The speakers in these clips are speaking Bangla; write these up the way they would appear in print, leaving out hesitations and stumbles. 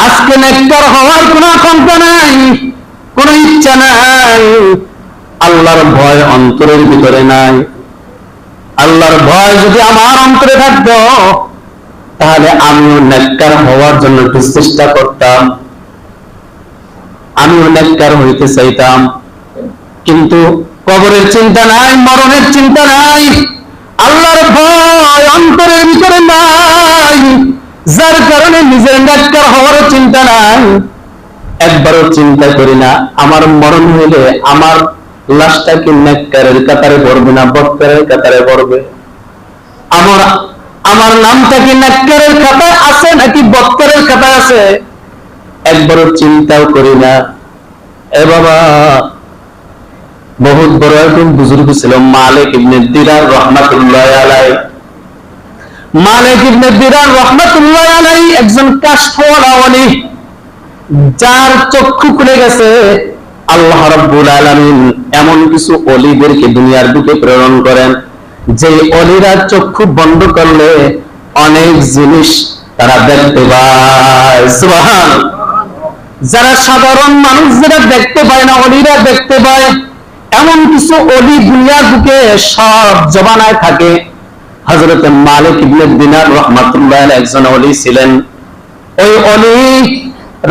আজকে নেককার হওয়ার কোন আকাঙ্ক্ষা নাই, কোন ইচ্ছা নাই, আল্লাহর ভয় অন্তরের ভিতরে নাই। আল্লাহর ভয় যদি আমার অন্তরে থাকতো তাহলে আমিও নেককার হওয়ার জন্য একটু চেষ্টা করতাম, আমিও নেককার হইতে চাইতাম। কিন্তু কবরের চিন্তা নাই, মরণের চিন্তা নাই, আল্লাহর ভয় অন্তরের ভিতরে নাই, যার কারণে নিজের নেককার হওয়ার চিন্তা নাই। একবারও চিন্তা করি না আমার মরণ হইলে আমার লাশটা কি নেককারের কাতারে পড়বে না বদকারের কাতারে পড়বে, আমার আমার নামটা কি নেককারের খাতায় আছে নাকি বদকারের খাতায় আছে, একবারও চিন্তাও করি না। এ বাবা, বহুত বড় একজন বুজুর্গ ছিল মালিক ইবনে দিনার রাহমাতুল্লাহি আলাইহি। মালিক ইবনে দিনার রাহমাতুল্লাহি আলাইহি একজন কাশফওয়ালা ওলি, যার চক্ষু খুলে গেছে। আল্লাহ রাব্বুল আলামিন এমন কিছু ওলিদেরকে দুনিয়ার বুকে প্রেরণ করেন যে ওলিরা চক্ষু বন্ধ করলে অনেক জিনিস তারা দেখতে পায়। সুবহানাল্লাহ। যারা সাধারণ মানুষ যারা দেখতে পায় না, ওলিরা দেখতে পায়। এমন কিছু ওলি দুনিয়ার বুকে সব জমানায় থাকে। হযরত মালিক ইবনে দিনার রাহমাতুল্লাহি আলাইহি একজন ওলি ছিলেন। ওই ওলি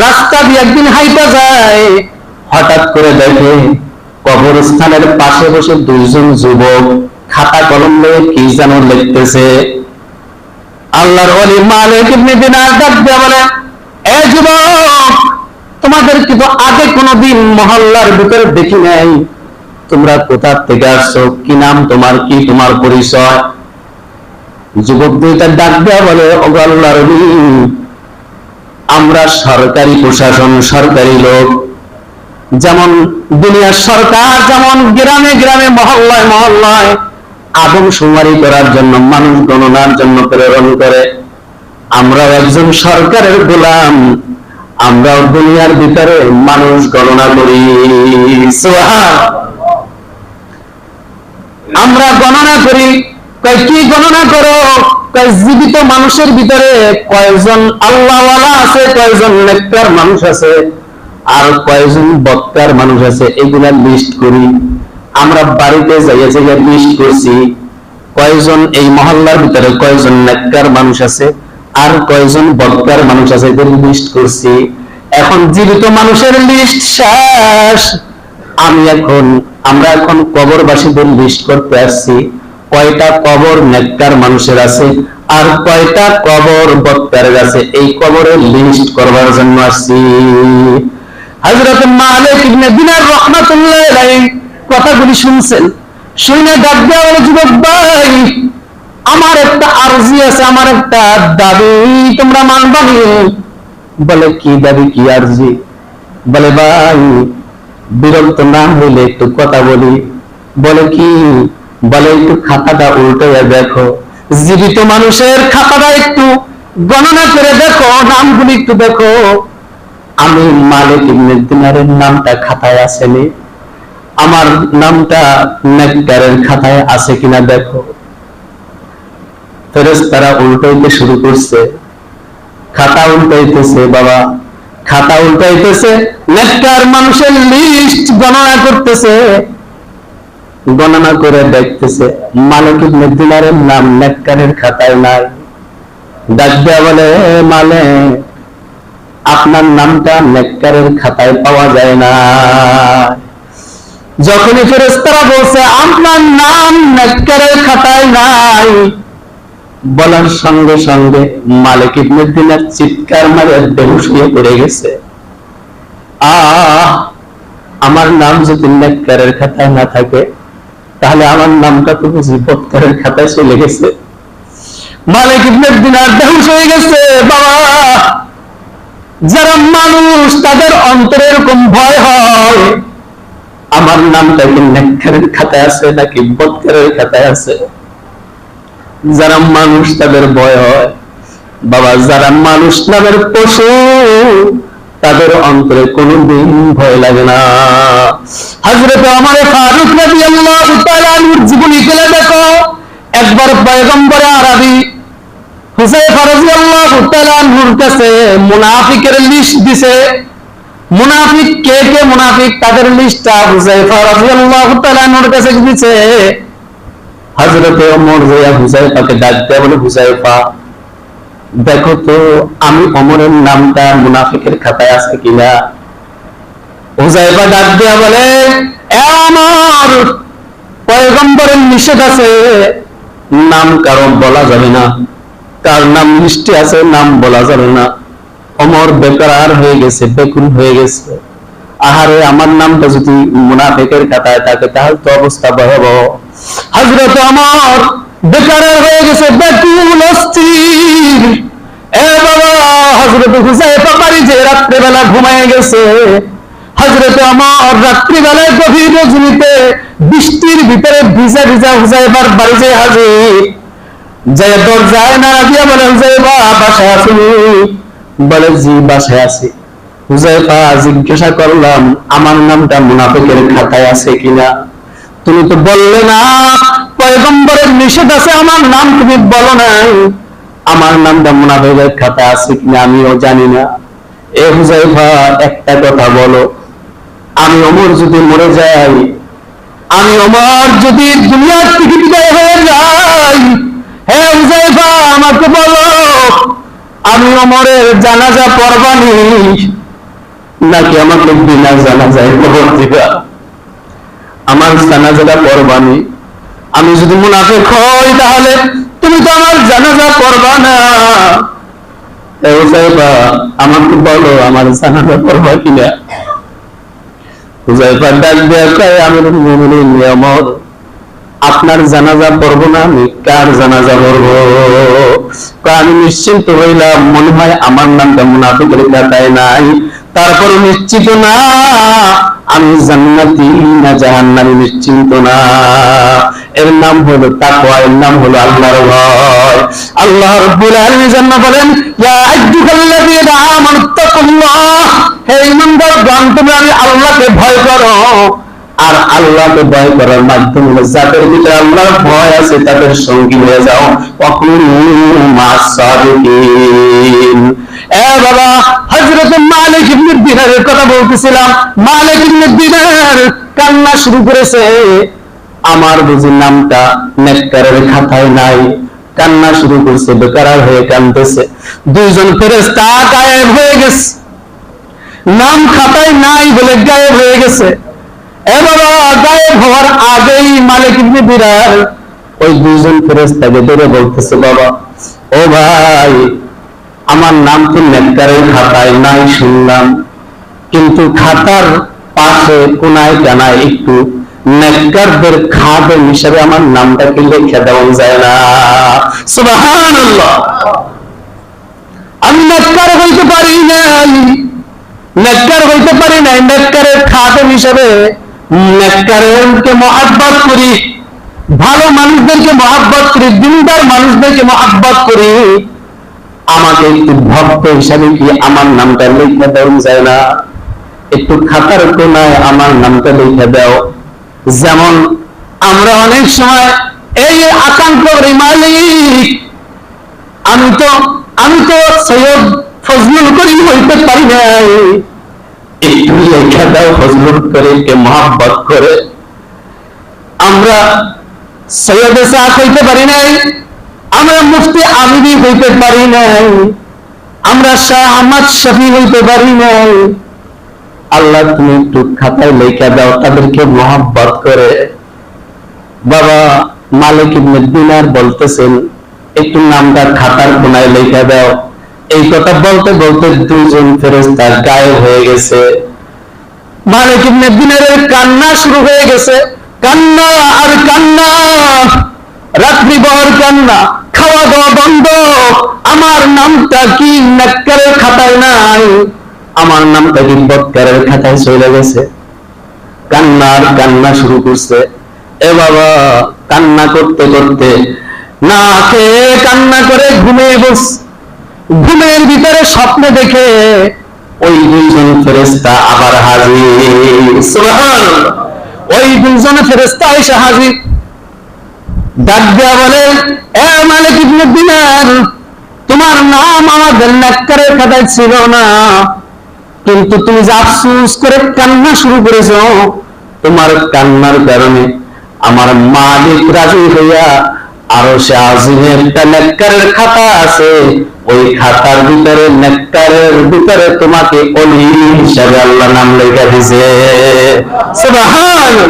রাস্তা দিয়ে একদিন হাইটা যায়, হঠাৎ করে দেখে কবরস্থানের পাশে বসে দুইজন যুবক খাতা কলম নিয়ে কি যেন লিখতেছে। আল্লাহর ওলি মালিক ইবনে দিনার ডাক দিয়ে বলে, এ যুবক, তোমাদের কি তো আগে কোনোদিন মহল্লার ভিতরে দেখি নাই, তোমরা কোথা থেকে আসছো, কি নাম তোমার, কি তোমার পরিচয়? যুবক দুইটা ডাক দেয়া বলে, ওগো আল্লাহর ওলি, আমরা সরকারি প্রশাসন, সরকারি লোক। যেমন দুনিয়ার সরকার যেমন গ্রামে গ্রামে মহল্লায় মহল্লায় আদমশুমারি করার জন্য, মানুষ গণনার জন্য প্রেরণ করে, আমরাও একজন সরকারের গোলাম, আমরাও দুনিয়ার ভিতরে মানুষ গণনা করি। আমরা গণনা করি। কি গণনা করো? জীবিত মানুষের ভিতরে কয়জন আল্লাহওয়ালা আছে, কয়জন নেককার মানুষ আছে, আর কয়জন বদকার মানুষ আছে, এগুলা লিস্ট করি। আমরা বাড়িতে যাইয়া যাইয়া লিস্ট করছি কয়জন এই মহল্লার ভিতরে কয়জন নেককার মানুষ আছে আর কয়জন বদকার মানুষ আছে, এদের লিস্ট করছি। এখন জীবিত মানুষের লিস্ট শেষ, আমরা এখন কবরবাসীদের লিস্ট করতে আসছি, কয়টা কবর নেককার মানুষের আছে আর কয়টা কবর বদকারের আছে, এই কবরের লিস্ট করবার জন্য আসছি। হযরত মালিক ইবনে দিনার রাহমাতুল্লাহি আলাইহি কথাগুলি শুনছেন, শুনে ডাক দেয়া বলে, যুবক ভাই, আমার একটা আরজি আছে, আমার একটা দাবি তোমরা মানবা নি? বলে, কি দাবি, কি আরজি? বলে, ভাই, বিরক্ত না হইলে একটু কথা বলি। বলে, কি? বলে, একটু খাতাটা উল্টাইয়া দেখো, জীবিত মানুষের খাতাটা একটু গণনা করে দেখো, নামগুলি একটু দেখো। আমি মালিক ইবনে দিনারের নামটা খাতায় আসেনি, আমার নামটা নেককারের খাতায় আছে কিনা দেখো। ফেরেশতারা উল্টাইতে শুরু করছে, খাতা উল্টাইতেছে, বাবা, খাতা উল্টাইতেছে, নেককার মানুষের লিস্ট গণনা করতেছে। গণনা করে দেখতেছে মালিক ইবনে দিনারের নাম নেককারের খাতায় নাই। ডাক দেয়া বলে, মালিক, আপনার নামটা নেককারের খাতায় পাওয়া যায় না। যখনই ফেরেশতারা বলছে আপনার নাম নেককারের খাতায় নাই, বলার সঙ্গে সঙ্গে মালিক ইবনে দিনার চিৎকার মারে বেহুশ হয়ে পড়ে গেছে। আমার নাম যদি নেককারের খাতায় না থাকে তাহলে আমার নামটা তো বুঝি বদকারের খাতায় চলে গেছে। মালিক ইবনে দিনার বেহুশ হয়ে গেছে। বাবা, যারা মানুষ তাদের অন্তরে এরকম ভয় হয়, আমার নামটা কি নেককারের খাতায় আছে নাকি বদকারের খাতায় আছে? যারা মানুষ তাদের ভয় হয়। বাবা, যারা মানুষ নামের পশু তাদের অন্তরে কোনদিন ভয় লাগে না। হযরত ওমর ফারুক রাদিয়াল্লাহু তাআলা আনহুর জীবনী খুলে দেখো, একবার পয়গম্বর আরবি হুযায়ফা রাদিয়াল্লাহু তাআলা আনহুর কাছে মুনাফিকের লিস্ট দিছে। মুনাফিক কে কে মুনাফিক তাদের লিস্টটা হুযায়ফা রাদিয়াল্লাহু তাআলা আনহুর কাছে দিছে। হযরতে ওমর হুযায়ফাকে ডাক দেয়া বলে, হুযায়ফা দেখো তো আমি ওমরের নামটা মুনাফিকের খাতায় আছে কিনা। হুযায়ফা ডাক দেয়া বলে, এ ওমর, পয়গম্বরের নিষেধ আছে নাম কারো বলা যাবে না, কার নাম লিস্টে আছে নাম বলা যাবে না। ওমর বেকরার হয়ে গেছে, বেকুল হয়ে গেছে। আহারে আমার নামটা যদি মুনাফিকের খাতায় থাকে তাহলে তো অবস্থা ভয়াবহ। হযরত ওমর বেকরার হয়ে গেছে, বেকুল, অস্থির। এ বাবা, হযরত হুযায়ফা বাড়ি যে রাত্রিবেলা ঘুমায় গেছে। হযরত ওমর রাত্রিবেলায় গভীর রজনীতে বৃষ্টির ভিতরে ভিজা ভিজা হুযায়ফার বাড়ি যে হাজির। যে দরজায় নাড়া দিয়া বলে, হুযায়ফা বাসায় আছেন? বলে, জি বাসায় আছি। হুযায়ফা জিজ্ঞাসা করলাম, আমার নামটা মুনাফিকের খাতায় আছে কিনা? তুমি তো বললে না পয়গম্বরের নিষেধ আছে, আমার নাম তুমি বলো নাই। আমার নামটা মুনাফিকের খাতায় আছে কিনা আমিও জানি না। এ হুযায়ফা একটা কথা বলো, আমি ওমর যদি মরে যাই, আমি ওমর যদি দুনিয়ার থেকে বিদায় হয়ে যাই, হে হুযায়ফা আমাকে বলো, আমি ওমরের জানাজা পড়বানি নাকি আমাকে বিনা জানাজায় কবর দিবা? আমার জানাজাটা পড়বানি। আমি যদি মুনাফিক হই তাহলে তুমি তো আমার জানাজা পড়বা না। হে হুযায়ফা আমাকে বলো, আমার জানাজা পড়বা কিনা? হুযায়ফা ডাক দেয়া কয়, আমিরুল মুমিনিন ওমর, আপনার জানাজা পড়ব না, আমি কার জানাজা পড়ব? আমি নিশ্চিন্ত হইলাম, মনে হয় আমার নামটা মুনাফিকের খাতায় নাই। তারপর নিশ্চিত না আমি জান্নাতি না জাহান্নামী, নিশ্চিন্ত না। এর নাম হলো তাকওয়া, এর নাম হলো আল্লাহর ভয়। আল্লাহ রাব্বুল আলামিন জান্নাত বলেন, ইয়া আইয়ুহাল্লাযীনা আমানু তাকুল্লাহ, হে ঈমানদারগণ তোমরা আল্লাহকে ভয় করো। আর আল্লাহকে ভয় করার মাধ্যমে যাদের ভিতরে আল্লাহর ভয় আছে তাদের সঙ্গী হয়ে যাও। ওয়াকুনু মা'আস সাদিকিন। এ বাবা, হযরত মালিক ইবনে দিনারের কথা বলতেছিলাম। মালিক ইবনে দিনার কান্না শুরু করেছে, আমার বুঝি নামটা নেককারের খাতায় নাই। কান্না শুরু করছে, বেকরার হয়ে কাঁদতেছে। দুইজন ফেরেশতা গায়েব হয়ে গেছে, নাম খাতায় নাই বলে গায়েব হয়ে গেছে। এ বাবা, গায়েব হওয়ার আগেই মালিক ইবনে দিনার ওই দুইজন ফেরেশতাকে ধরে বলতেছে, বাবা ও ভাই, আমার নাম তো নেককারের খাতায় নাই শুনলাম, কিন্তু খাতার পাশে কোনায় কানায় একটু নেককারদের খাদেম হিসেবে আমার নামটাকে লিখে দেওয়া যায় না? সুবহানাল্লাহ। আমি নেককার হইতে পারি নাই, নেককার হইতে পারি নাই, নেককারের খাদেম হিসেবে নেককারকে মহব্বত করি, ভালো মানুষদেরকে মহব্বত করি, দিনদার মানুষদেরকে মহব্বত করি। আমাকে একটু ভক্ত হিসাবে কি আমার নামটা লিখে দেওয়া যায় না? একটু খাতার কোনায় আমার নামটা লিখে দাও। যেমন আমরা অনেক সময় এই আকাঙ্ক্ষ করি, মালিক আমি তো সৈয়দ ফজলুল করিম হইতে পারি নাই, একটু লিখে দাও ফজলুল করিমকে মহব্বত করে। আমরা সৈয়দ সাদ হইতে পারি নাই, আমরা মুফতি আমিরি হইতে পারি নাই, আমরা শাহ আহমদ শফি হইতে পারি নাই। আল্লাহ তুমি একটু খাতায় লেখা দাও তাদেরকে মহব্বত করে। বাবা মালিক ইবনে দিনার বলতেছেন, একটু নামটা খাতার কোনায় লেখা দাও। এই কথা বলতে বলতে দুইজন ফেরেশতা গায়েব হয়ে গেছে। মালিক ইবনে দিনারের কান্না শুরু হয়ে গেছে, কান্না আর কান্না, রাত্রিভর কান্না, খাওয়া দাওয়া বন্ধ। আমার নামটা কি নেককারের খাতায় নাই, আমার নামটা কি বদকারের খাতায় চলে গেছে। কান্না আর কান্না শুরু করছে। এ বাবা, কান্না করতে করতে না খেয়ে কান্না করে ঘুমিয়ে বস। ঘুমের ভিতরে স্বপ্ন দেখে ওই দুইজন ফেরেশতা আবার হাজির। সুবহানাল্লাহ। ওই দুইজন ফেরেশতা এসে হাজির। ডাক দেয়া বলে, এ মালিক ইবনে দিনার, তোমার নাম আমাদের নেককারের খাতায় ছিল না, কিন্তু তুমি যে আফসোস করে কান্না শুরু করেছো, তোমার কান্নার কারণে আমার মালিক রাজি হইয়া আরশে আজিমে একটা নেককারের খাতা আছে, ওই খাতার ভিতরে নেককারের ভিতরে তোমাকে ওলি হিসাবে আল্লাহ নাম লেখা দিয়েছে। সুবহানাল্লাহ।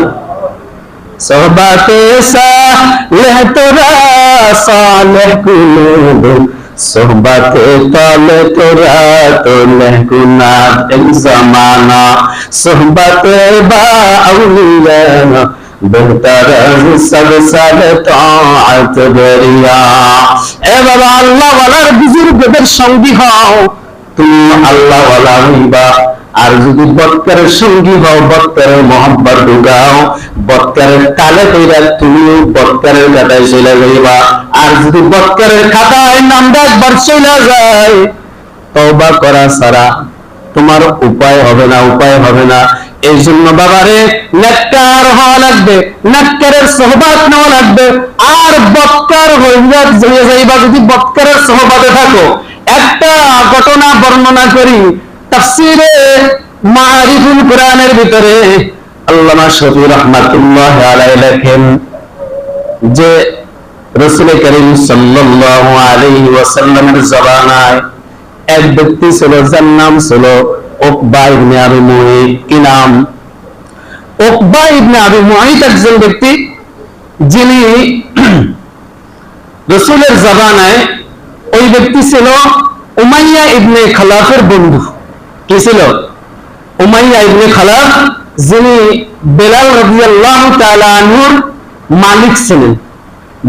সোহবাতে সালেহ তোরা সালেহ কুলুব, সোহবাতে তালে তোরা তোলে গুনাহ জামানা, সোহবাতে বা আউলিয়া বেহতর সব সব তাআত বরিয়া। এ বাবা, আল্লাহ ওয়ালার বুজুর্গদের সঙ্গী হও, তুমি আল্লাহ ওয়ালা হইবা। আর যদি বৎকারের সঙ্গী হও, বৎকারের মহব্বত ঢুকাও, বৎকারের তালে কইরা তুমিও বৎকারের খাতায় চলে যাইবা। আর যদি বৎকারের খাতায় নামটা একবার চলে যায়, তওবা করা ছাড়া তোমার উপায় হবে না, উপায় হবে না। এই জন্য বাবারে নেককার হওয়া লাগবে, নেককারের সোহবাত নেওয়া লাগবে। আর বৎকার হইয়া যাইবা যদি বৎকারের সোহবাতে থাকো। একটা ঘটনা বর্ণনা করি, তাফসীরে মারিফুল কোরআনের ভিতরে আল্লামা শফি রাহমাতুল্লাহ আলাইহি লেখেন যে রাসূল করিম সাল্লাল্লাহু আলাইহি ওয়াসাল্লামের জামানায় এক ব্যক্তি ছিল, যার নাম ছিল উকবা ইবনে আবি মুঈত। কি নাম? উকবা ইবনে আবি মুঈত একজন ব্যক্তি, যিনি রাসূলের জামানায় ওই ব্যক্তি ছিল উমাইয়া ইবনে খালাফের বন্ধু। কি ছিল? উমাইয়া ইবনে খালাফ, যিনি বেলাল রাদিয়াল্লাহু তাআলা আনহুর মালিক ছিলেন।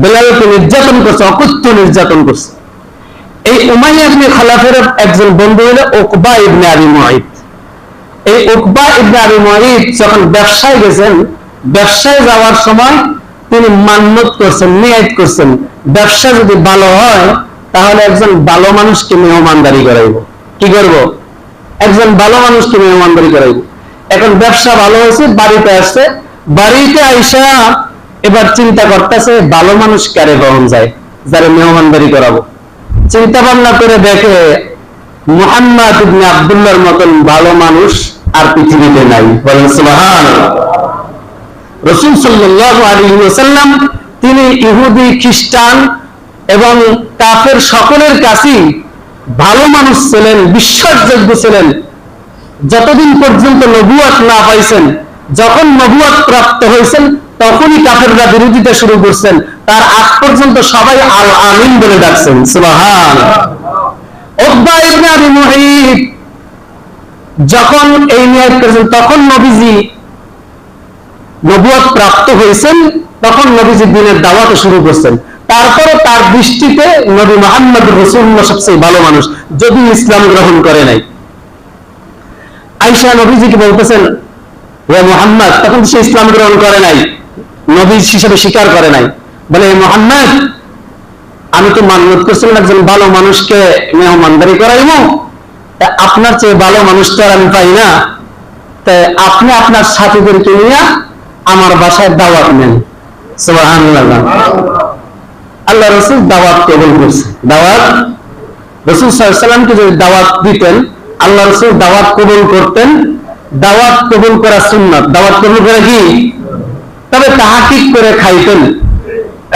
বেলালকে নির্যাতন করছে, অকথ্য নির্যাতন করছে। এই উমাইয়া ইবনে খালাফের একজন বন্ধু হলো উকবা ইবনে আবি মুঈত। এই উকবা ইবনে আবি মুঈত যখন ব্যবসায় গেছেন, ব্যবসায় যাওয়ার সময় তিনি মান্নত করছেন, নিয়ত করছেন, ব্যবসা যদি ভালো হয় তাহলে একজন ভালো মানুষকে মেহমানদারি করাইব। কি করব? একজন ভালো মানুষকে মেহমানদারি করাইব। এখন ব্যবসা ভালো হয়েছে, বাড়িতে আসছে, বাড়িতে আইসা এবার চিন্তা করতেছে ভালো মানুষ কারে পাওয়া যায় যারা মেহমানদারি করাবো। চিন্তা ভাবনা করে দেখে মুহাম্মদ ইবনে আব্দুল্লাহর মতন ভালো মানুষ আর পৃথিবীতে নাই। বলেন সুবহানাল্লাহ। রাসূল সাল্লাল্লাহু আলাইহি ওয়াসাল্লাম তিনি ইহুদি, খ্রিস্টান এবং কাফের সকলের কাছেই ভালো মানুষ ছিলেন, বিশ্বাসযোগ্য ছিলেন, যতদিন পর্যন্ত নবুয়ত না পাইছেন। যখন নবুয়ত প্রাপ্ত হয়েছেন তখনই কাফেররা বিরোধিতা শুরু করছেন। তার আগ পর্যন্ত সবাই আল আমিন বলে ডাকছেন। সুবহানাল্লাহ। উকবা ইবনে আবি মুঈত যখন এই নিয়ত করেছেন, তখন নবীজি নবুয়ত প্রাপ্ত হয়েছেন, তখন নবীজি দ্বীনের দাওয়াত শুরু করছেন। তারপরে তার দৃষ্টিতে নবী মুহাম্মদ রাসূলুল্লাহ সবচেয়ে ভালো মানুষ, যদি ইসলাম গ্রহণ করে নাই। আয়েশা নবীজিকে বলতেছেন, হে মুহাম্মদ, তখন সে ইসলাম গ্রহণ করে নাই, নবী হিসেবে স্বীকার করে নাই। বলে, মুহাম্মদ, আমি তো মান্নত করছিলাম একজন ভালো মানুষকে মেহমানদারি করাইব, আপনার চেয়ে ভালো মানুষ তো আর আমি পাই না, তাই আপনি আপনার সাথীদেরকে নিয়ে আমার বাসায় দাওয়াত নেন। সুবহানাল্লাহ। আল্লাহ রাসূল দাওয়াত কবুল করছে। দাওয়াত রাসূল সাল্লাল্লাহু আলাইহি ওয়াসাল্লামকে যদি দাওয়াত দিতেন, আল্লাহ রাসূল দাওয়াত কবুল করতেন। দাওয়াত কবুল করা সুন্নাত। দাওয়াত কবুল করা কি? তবে তাহকিক করে খাইতেন,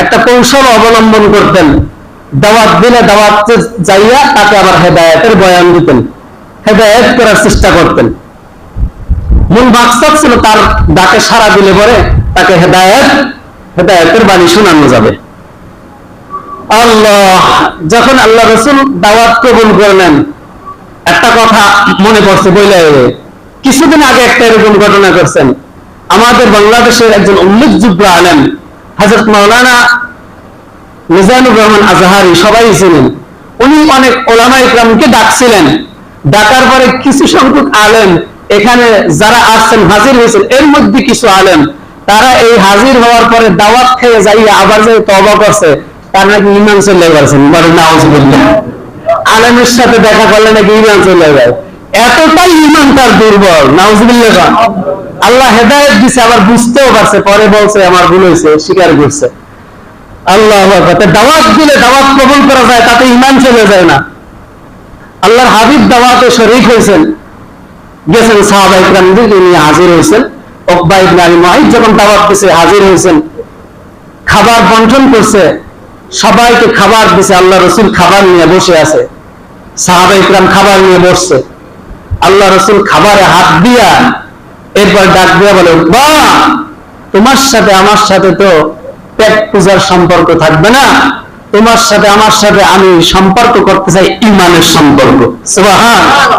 একটা কৌশল অবলম্বন করতেন। দাওয়াত দিলে দাওয়াত যাইয়া তাকে আবার হেদায়েতের বয়ান দিতেন, হেদায়েত করার চেষ্টা করতেন। মূল মাকসাদ ছিল তার ডাকে সাড়া দিলে পরে তাকে হেদায়েতের বাণী শোনানো যাবে। আল্লাহ, যখন আল্লাহ রাসূল দাওয়াত কবুল করলেন, একটা কথা মনে পড়ছে বইলে, কিছুদিন আগে একটা এরকম ঘটনা করছেন। আমাদের বাংলাদেশের একজন উল্লেখযোগ্য আলেম হযরত মাওলানা মিজানুর রহমান আজহারি, সবাই ছিলেন। উনি অনেক ওলামায়ে ইকরামকে ডাকছিলেন। ডাকার পরে কিছু সংখ্যক আলেম এখানে যারা আসছেন, হাজির হয়েছেন, এর মধ্যে কিছু আলেম তারা এই হাজির হওয়ার পরে দাওয়াত খেয়ে যাইয়া আবার যে তওবা করছে, তার নাকি ঈমান চলে গেছে। নাউজুবিল্লাহ। আলেমের সাথে দেখা করলে নাকি ঈমান চলে যায়, এতটাই ঈমান তার দুর্বল। নাউজুবিল্লাহ। আল্লাহ হেদায়েত দিছে, আবার বুঝতেও পারছে, পরে বলছে আমার ভুল হয়েছে, স্বীকার করছে। আল্লাহু আকবার। দাওয়াত দিলে দাওয়াত কবুল করা যায়, তাতে ঈমান চলে যায় না। আল্লাহর হাবিব দাওয়াতে শরীক হয়েছেন, গেছেন, সাহাবায়ে কেরামদেরকে নিয়ে হাজির হয়েছেন। উকবা ইবনে আবি মুআইত যখন দাওয়াত দিতে হাজির হয়েছেন, খাবার বন্টন করছে, সবাইকে খাবার দিছে। আল্লাহ রাসূল খাবার নিয়ে বসে আছে, সাহাবায়ে কেরাম খাবার নিয়ে বসছে। আল্লাহ রাসূল খাবারে হাত দিয়া এরপর ডাক দিয়া বলে, উকবা, তোমার সাথে আমার সাথে তো পেট পূজার সম্পর্ক থাকবে না, তোমার সাথে আমার সাথে আমি সম্পর্ক করতে চাই ঈমানের সম্পর্ক। সুবহানাল্লাহ।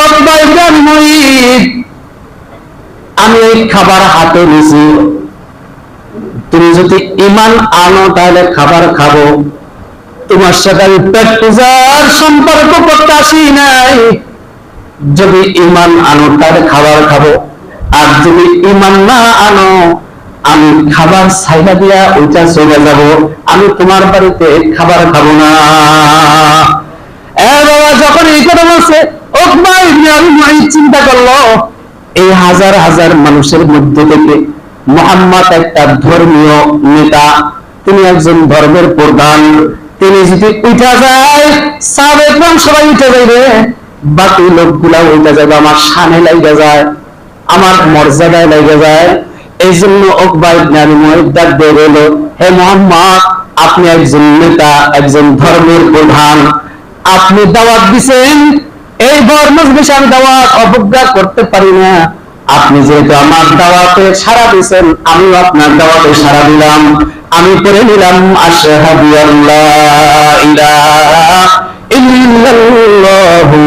উকবা ইবনে আবি মুআইত, আমি এই খাবার হাতে নিয়েছি, তুমি যদি ঈমান আনো তাহলে খাবার খাবো, তোমার সাথে আমি পেট পূজার সম্পর্ক করতে আসি নাই। যদি ঈমান আনো তাহলে খাবার খাবো, আর যদি ঈমান না আনো আমি খাবার ছাইড়া দিয়া ওইটা চলে যাব, আমি তোমার বাড়িতে খাবার খাবো না। বাবা, যখন এই কথা বলছে, উকবা ইবনে আবি মুআইত চিন্তা করলো, এই হাজার হাজার মানুষের মধ্যে থেকে মুহাম্মদ একটা ধর্মীয় নেতা, তিনি একজন ধর্মের প্রধান, তিনি যদি উঠা যায়, সাহাবায়ে কেরাম সবাই উঠে যাবে, বাকি লোকগুলা উঠে যাবে, আমার শানে লাগা যায়, আমার মর্যাদায় লাগা যায়। এই জন্য উকবা ইবনে আবি মুআইত ডাক দিয়ে বলল, হে মুহাম্মদ, আপনি একজন নেতা, একজন ধর্মের প্রধান, আপনি দাওয়াত দিবেন, এই বড় মজলিসে আমি দাওয়াত অবজ্ঞা করতে পারি না। আপনি যেহেতু আমার দাওয়াতে সাড়া দিয়েছেন, আমিও আপনার দাওয়াতে সাড়া দিলাম। আমি পড়ে নিলাম, আশহাদু আল্লা ইলাহা ইল্লাল্লাহু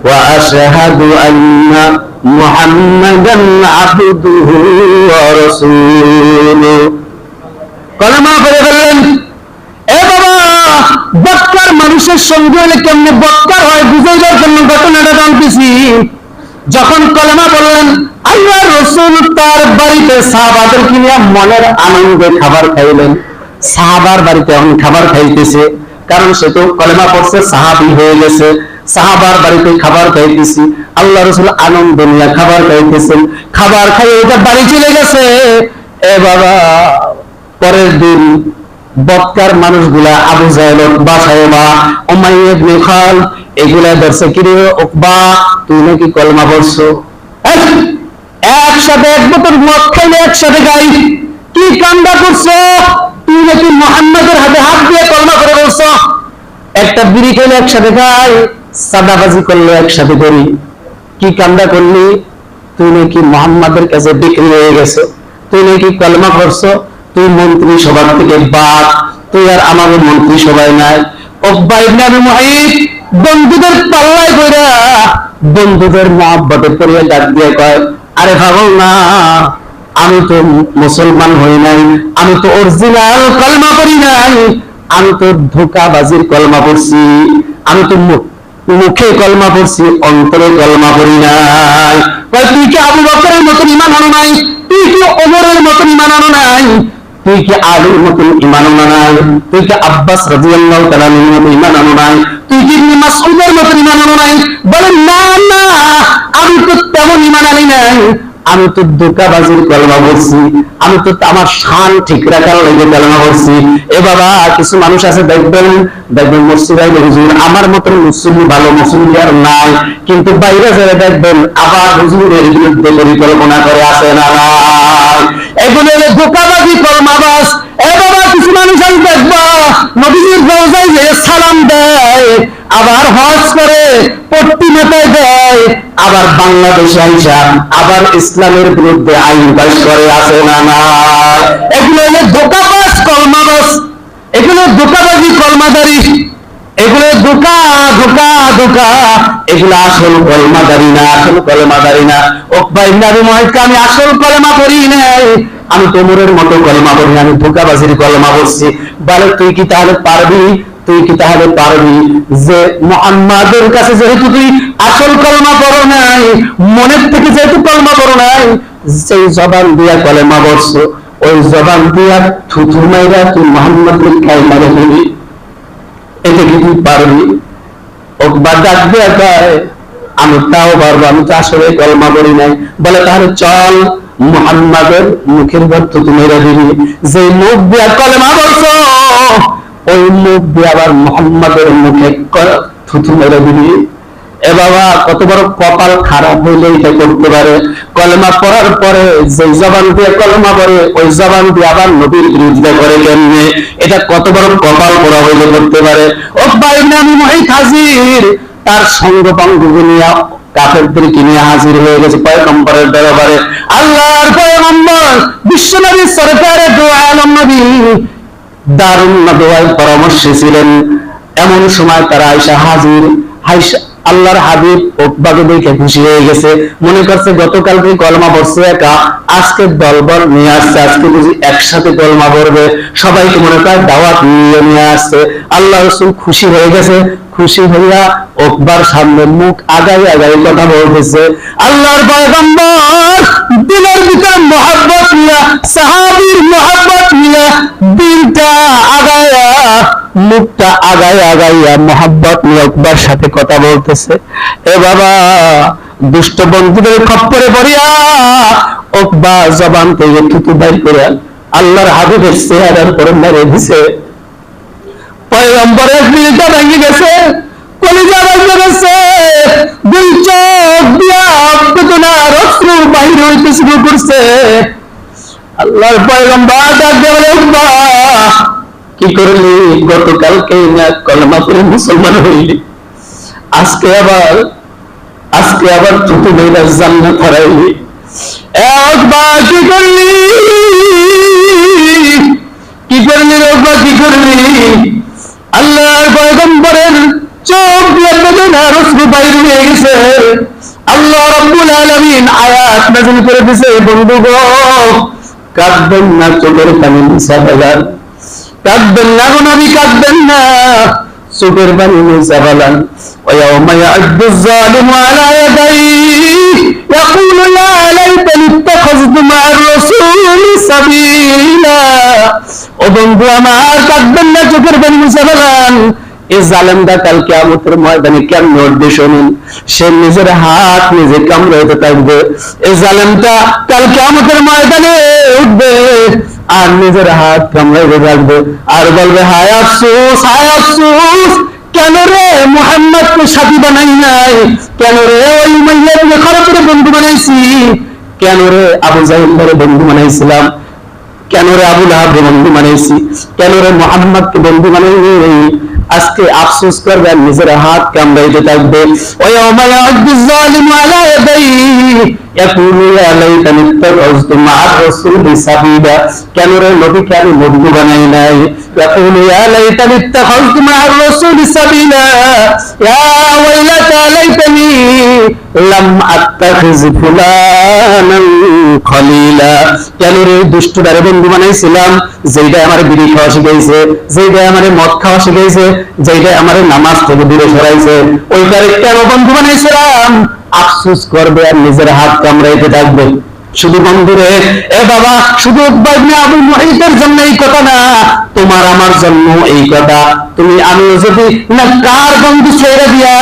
ওয়া আশহাদু আন্না মুহাম্মাদান আবদুহু ওয়া রাসূলুহু। কলেমা পড়ে বললেন, এ বাবা, বক্কার মানুষের সঙ্গে হলে কেমনে বক্কার হয় বুঝাইবার জন্য ঘটনাটা জানতেছি। যখন কলেমা বললেন, আল্লাহর রাসূল তার বাড়িতে সাহাবাদেরকে নিয়ে মনের আনন্দে খাবার খাইলেন। সাহাবার বাড়িতে এখন খাবার খাইতেছে, কারণ সে তো কলেমা পড়ছে, সাহাবী হয়ে গেছে, সাহাবার বাড়িতে খাবার খাইতেছি। আল্লাহ রাসূল আনন্দ নিয়ে খাবার খাইতেছেন, খাবার খাইয়ে ওটা বাড়ি চলে গেছে। এ বাবা, পরের দিন বক্কার মানুষগুলা আবু জাহেল, উকবা সাহেবা, উমাইয়া ইবনে খাল, এগুলা ধরছে, কি রে উকবা, তুই নাকি কলেমা পড়ছো? একসাথে এক বোতল মদ খাইলে একসাথে গাই, কি কামটা করছো? তুই নাকি মুহাম্মাদের হাতে হাত দিয়ে কলেমা করে বলছো? একটা বিড়ি খেলে একসাথে খাই, সাদাবাজি করলে একসাথে করি, কি কামটা করলি? তুই নাকি মুহাম্মাদের কাছে বিক্রি হয়ে গেছে, তুই নাকি কলেমা করছো, তুই মন্ত্রী সভা থেকে বাদ, তুই আর আমাদের মন্ত্রী সভায় নাই। উকবা ইবনে আবি মুআইত বন্ধুদের পাল্লায় কইরা, বন্ধুদের মহব্বতে পড়ে ডাক দিয়ে কয়, আরে পাগল না, আমি তো মুসলমান হই নাই, আমি তো অরিজিনাল কলেমা পড়ি নাই, আমি তো ধোঁকাবাজির কলেমা পড়ছি, আমি তো মুখে কলেমা পড়ছি, অন্তরে কলেমা পড়ি নাই। তুই কি আবু বকরের মতন ঈমান আনো নাই? তুই কি ওমরের মতন ঈমান আনো নাই? তুই কি আলীর মতন ঈমান আনো নাই? তুই কি আব্বাস রাদিয়াল্লাহু তাআলা আনহুর মতন ঈমান আনো নাই? তুই কি ইবনে মাসউদের মতন ঈমান আনো নাই? বলেন না, না, আমি তো তেমন ঈমান আনি নাই, আমি তো ধোঁকাবাজির কলেমা পড়ছি, আমি তো আমার শান ঠিক রাখার লাগে কলেমা পড়ছি। এ বাবা, কিছু মানুষ আছে দেখবেন মসজিদে হুজুর আমার মতন মুসলিম ভালো মুসলিম আর নাই, কিন্তু বাইরে যারা দেখবেন আবার হুজুরের বিরুদ্ধে পরিকল্পনা করে আসে না, এগুলো ধোঁকাবাজি কলেমাবাজ। এ বাবা, কিছু মানুষ আছে দেখবা নবীজির রওজায় যে সালাম দেয়, আবার হজ করে পট্টি মাথায় দেয়, আবার বাংলাদেশে আইসা আবার ইসলামের বিরুদ্ধে আইন পাস করে, আসে না? এগুলো ধোঁকাবাজ কলমাবাজ, এগুলো ধোঁকাবাজি কলমাদারি, এগুলো ধোঁকা ধোঁকা ধোঁকা, এগুলো আসল কলমাদারি না, আসল কলমাদারি না। উকবা ইবনে আবি মুআইতকে আমি আসল কলেমা পড়ি নাই, আমি তোমরের মতো কলেমা পড়ি, আমি ধোঁকাবাজির কলেমা পড়ছি। বলে তুই কি তাহলে পারবি, তুই কি তাহলে পারবি যে মুহাম্মাদের কাছে যেহেতু তুই আসল কলেমা পড়ো নাই, মনের থেকে যেহেতু কলেমা পড়ো নাই, সেই জবান দিয়া কলেমা পড়ছো, ওই জবান দিয়া থুথু মাইরা তুই মুহাম্মাদের কালেমা পড়বি, এটা কি তুই পারবি? উকবা ডাক দিয়া কয়, আমি তাও পারবো, আমি তো আসলে কলেমা পড়ি নাই। বলে তাহলে চল মুহাম্মাদের মুখের ভর থুতু মেরে দিবি। যে মুখ দিয়া কলেমা বলছো ওই মুখ দিয়ে আবার মুহাম্মাদের মুখে থুতু মেরে দিবি। এ বাবা, কত বড় কপাল খারাপ হইলে এটা করতে পারে। কলেমা পড়ার পরে যে জবান দিয়ে কলেমা পড়ে ওই জবান দিয়ে আবার নবীর বিরোধিতা করে কেমনে? এটা কত বড় কপাল পোড়া হইলে করতে পারে। ও ভাই, আমি মুহিত হাজির, তার সঙ্গ পাঙ্গ নিয়ে কাফেরদেরকে নিয়ে হাজির হয়ে গেছে পয়গম্বরের দরবারে। আল্লাহর পয়গম্বর বিশ্বনবী সরকারে দু আলম নবী দারুণ দোয়ায় পরামর্শে ছিলেন। এমন সময় তারা আয়েশা হাজির। আল্লাহর হাবিব উকবাকে দেখে খুশি হয়ে গেছে, মনে করছে গতকালকে কলমা পড়ছে একা, আজকে দলবল নিয়ে আসছে, আজকে বুঝি একসাথে কলমা পড়বে, সবাইকে মনে করে দাওয়াত নিয়ে আসছে। আল্লাহ রাসূল খুশি হয়ে গেছে। খুশি হইয়া উকবার সামনে মুখ আগায় আগায় কথা বলতেছে। আল্লাহর পয়গম্বর দিলের ভিতরে মহব্বত নিয়া, সাহাবীর মহব্বত নিয়া দিলটা আগায়া, মুখটা আগায় আগাইয়া মহব্বত নিয়ে উকবার সাথে কথা বলতেছে। এ বাবা, দুষ্ট বন্ধুদের খপ্পরে পড়িয়া উকবা জবান থেকে থুতু বাইর করে আল্লাহর হাবিবের চেহারার উপরে মেরে দিছে। পয়গম্বরের দিলটা ভেঙে গেছে, কলিজা ভেঙে গেছে, দুই চোখ দিয়া বেদনার অশ্রু বাহির হইতে শুরু করছে। আল্লাহর পয়গম্বর ডাক দিয়ে বলে, উকবা কি করলি? গতকালকে না কলেমা পড়ে মুসলমান হইলি, আজকে আবার থুতু মেরে জান্নাত হারাইলি। উকবা কি করলি? কি করলি উকবা, কি করলি? আল্লাহর পয়গম্বরের চোখ দিয়ে বেদনার অশ্রু বাইরে হয়ে গেছে। আল্লাহ রাব্বুল আলামিন আয়াত নাযিল করে দিয়েছে, বন্ধুগণ কাঁদবেন না, চোখের পানি মুছা ফেলান, কাঁদবেন না গো নবী, কাঁদবেন না, চোখের পানি মুছা ফেলান। ওয়ায়াউমা ইয়া'আদ্দু যালিমু আলা ইয়াদাইহি ইয়াকুলু ইয়া লাইতানি ইত্তাখাযতু মা'আর রাসূলি সাবিলা। ও বন্ধু আমার, কাঁদবেন না, চোখের পানি মুছা ফেলান। এই জালেমটা কাল কিয়ামতের ময়দানে কেমনে উঠবে শুনুন। সে নিজের হাত নিজে কামড়াইতে থাকবে। এই জালেমটা কাল কিয়ামতের ময়দানে উঠবে আর নিজের হাত কামড়াইতে থাকবে আর বলবে, হায় আফসোস, হায় আফসোস, কেন রে মুহাম্মদকে সাথী বানাই নাই, কেন রে ওই উমাইয়াকে খারাপের বন্ধু বানাইছি, কেন রে আবু জাহেলের বন্ধু বানাইছিলাম, কেন রে আবু লাহাবের বন্ধু বানাইছি, কেন রে মুহাম্মদকে বন্ধু বানাইনি। আজকে আফসোস করবে আর নিজের হাত কামড়াইতে থাকবে। ওয়ায়াউমা ইয়া'আদ্দু যালিমু আলা ইয়াদাইহি ইয়াকুলু ইয়া লাইতানি ইত্তাখাযতু মা'আর রাসূলি সাবিলা। কেন রে নবীকে আমি বন্ধু বানাই নাই, ইয়াকুলু ইয়া লাইতানি ইত্তাখাযতু মা'আর রাসূলি সাবিলা, ইয়া ওয়াইলাতা লাইতানি লাম আত্তাখিজ ফুলানান খলিলা। কেন রে দুষ্টটারে বন্ধু বানাইছিলাম, যেইটা আমার বিড়ি খাওয়া শিখাইছে, যেইটা আমার মদ খাওয়া শিখাইছে, যেইটা আমার নামাজ থেকে দূরে সরাইছে, ওইটারে কেন বন্ধু বানাইছিলাম। আফসোস করবে আর নিজের হাত কামড়াইতে থাকবে। শুধু বন্ধুরে, এ বাবা, শুধু উকবা ইবনে আবু মুঈতের জন্য এই কথা না, তোমার আমার জন্য এই কথা। তুমি আমি যদি না কার বন্ধু ছেড়ে দিয়া,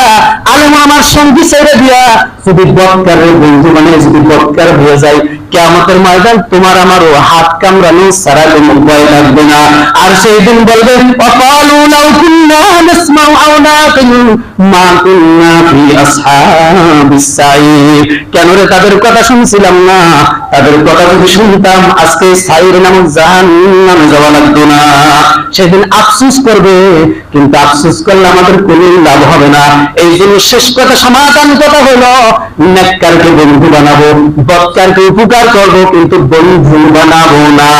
আলেম আমার সঙ্গী ছেড়ে দিয়া যদি বদকারের বন্ধু মানে যদি বদকার হয়ে যায়, কিয়ামতের ময়দান তোমার আমার হাত কামড়ানো ছাড়া কোনো ভয় লাগবে না। আর সেই দিন বলবে, ওয়াকালু লাউ কুন্না নাসমাউ আও নাকিলু মা কুন্না ফি আসহাবিস সাইর। কেন রে তাদের কথা শুনছিলাম না, তাদের কথা যদি শুনতাম আজকে সাইর নামক জাহান্নামে যাওয়া লাগতো না। সেদিন আফসোস করবে, কিন্তু আফসোস করলে আমাদের কোনো লাভ হবে না। এই জন্য শেষ কথা, সমাধান কথা হলো, নেককারকে বন্ধু বানাবো, বদকারকে উপকার করব, কিন্তু বন্ধু বানাবো না।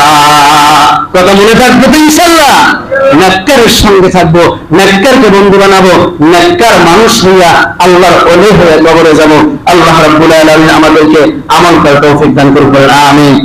কথা মনে থাকবে তো ইনশাআল্লাহ? নেককারের সঙ্গে থাকবো, নেককারকে বন্ধু বানাবো, নেককার মানুষ হইয়া আল্লাহর ওলি হয়ে কবরে যাব। আল্লাহ রাব্বুল আলামিন আমাদেরকে আমল করার তৌফিক দান করুন। আমিন।